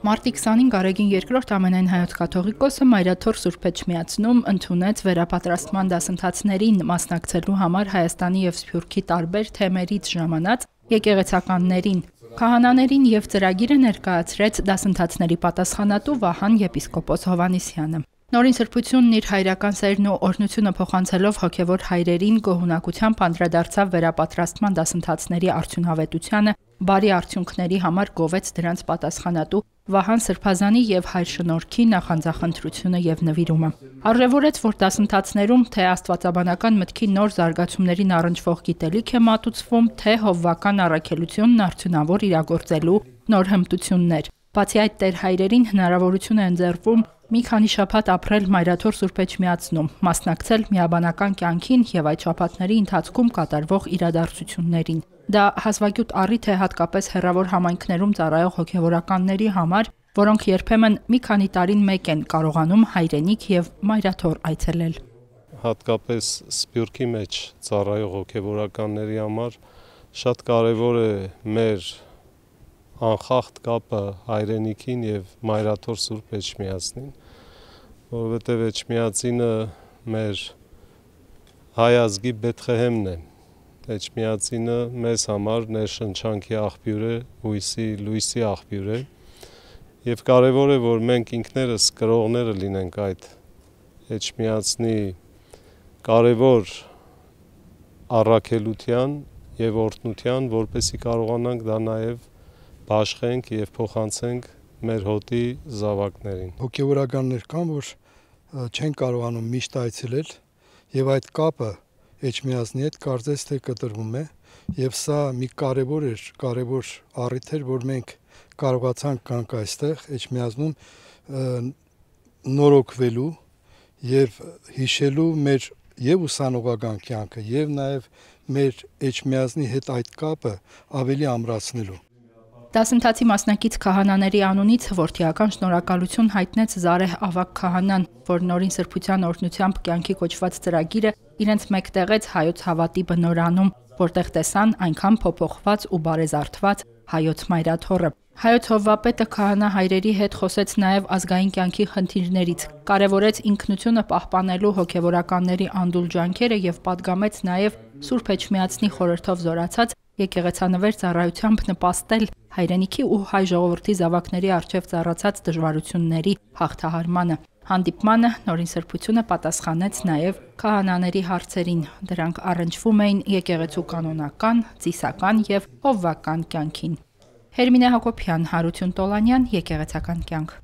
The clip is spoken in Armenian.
Մարտի 25 Գարեգին II ամենայն հայոց կաթողիկոսը Մայրաթոր Սուրբ Էջմիածնում ընդունեց վերապատրաստման դասընթացներին մասնակցելու համար Հայաստանի և Սփյուռքի տարբեր թեմերից ժամանած եկեղեցականներին, քահանաներին և ծրագիրը ներկայացրեց դասընթացների պատասխանատու Վահան եպիսկոպոս Հովհաննիսյանը։ Նորին սրբությունն իր հայրական սերն ու օրհնությունը փոխանցելով հոգևոր հայրերին գոհունակությամբ անդրադարձավ վերապատրաստման դասընթացների արդյունավետությանը, բարի արդյունքների համար գովեց դրանց պատասխանատու Վահան Սրբազանի և Հայր Շնորհքի նախանձախնդրությունը և նվիրումը։ Արժևորեց, որ դասընթացներում թե աստվածաբանական մտքի նոր զարգացումներին առնչվող գիտելիք է մատուցվում, թե հովվական առաքելությունն արդյունավոր իրագործելու նոր հմտություններ։ Բացի այդ, տեր հայրերին հնարավորություն է ընձեռվում մի քանի շաբաթ ապրել Մայրաթոր Սուրբ Էջմիածնում, մասնակցել միաբանական կյանքին և այդ շաբաթների ընթացքում կատարվող իրադարձություններին։ Դա հազվագյուտ առիթ է հատկապես հեռավոր համայնքներում ծառայող հոգևորականների համար, որոնք երբեմն մի քանի տարին մեկ են կարողանում հայրենիք և Մայրաթոր այցելել։ Հատկապես Սփյուռքի մեջ ծառայող հոգևորականների համար շատ կարևոր է մեր անխախտ կապը հայրենիքին և Մայրաթոր Սուրբ Էջմիածնին, որովհետև Էջմիածինը մեր հայ ազգի Բեթղեհեմն է։ Էջմիածինը մեզ համար ներշնչանքի աղբյուր է, լույսի աղբյուր է, և կարևոր է, որ մենք ինքներս կրողները լինենք այդ Էջմիածնի կարևոր առաքելության և օրհնության, որպեսզի կարողանանք դա նաև բաշխենք և փոխանցենք մեր հոտի զավակներին։ Հոգևորականներ կան, որ չեն կարողանում միշտ այցելել, և այդ կապը Էջմիածնի հետ կարծես թե կտրվում է, և սա մի կարևոր առիթ էր, որ մենք կարողացանք գանք այստեղ Էջմիածնում նորոգվելու և հիշելու մեր և ուսանողական կյանքը, և նաև մեր Էջմիածնի հետ այդ կապը ավելի ամրացնելու։ Դասընթացի մասնակից քահանաների անունից որդիական շնորհակալություն հայտնեց Զարեհ ավագ քահանան, որ Նորին սրբության օրհնությամբ կյանքի կոչված ծրագիրը իրենց մեկտեղեց Հայոց հավատի բնօրանում, որտեղ տեսան այնքան փոփոխված ու բարեզարդված Հայոց Մայրաթորը։ Հայոց հովվապետը քահանա հայրերի հետ խոսեց նաև ազգային կյանքի խնդիրներից, կարևորեց ինքնությունը պահպանելու հոգևորականների անդուլ ջանքերը և պատգամեց նաև Սուրբ Էջմիածնի խորհրդով զորացած եկեղեցանվեր ծառայությամբ նպաստել հայրենիքի ու հայ ժողովրդի զավակների առջև ծառացած դժվարությունների հաղթահարմանը։ Հանդիպմանը Նորին սրբությունը պատասխանեց նաև քահանաների հարցերին։ Դրանք առնչվում էին եկեղեցու կանոնական, ծիսական և հովվական կյանքին։ Հերմինե Հակոբյան, Հարություն Տոլանյան, Եկեղեցական կյանք։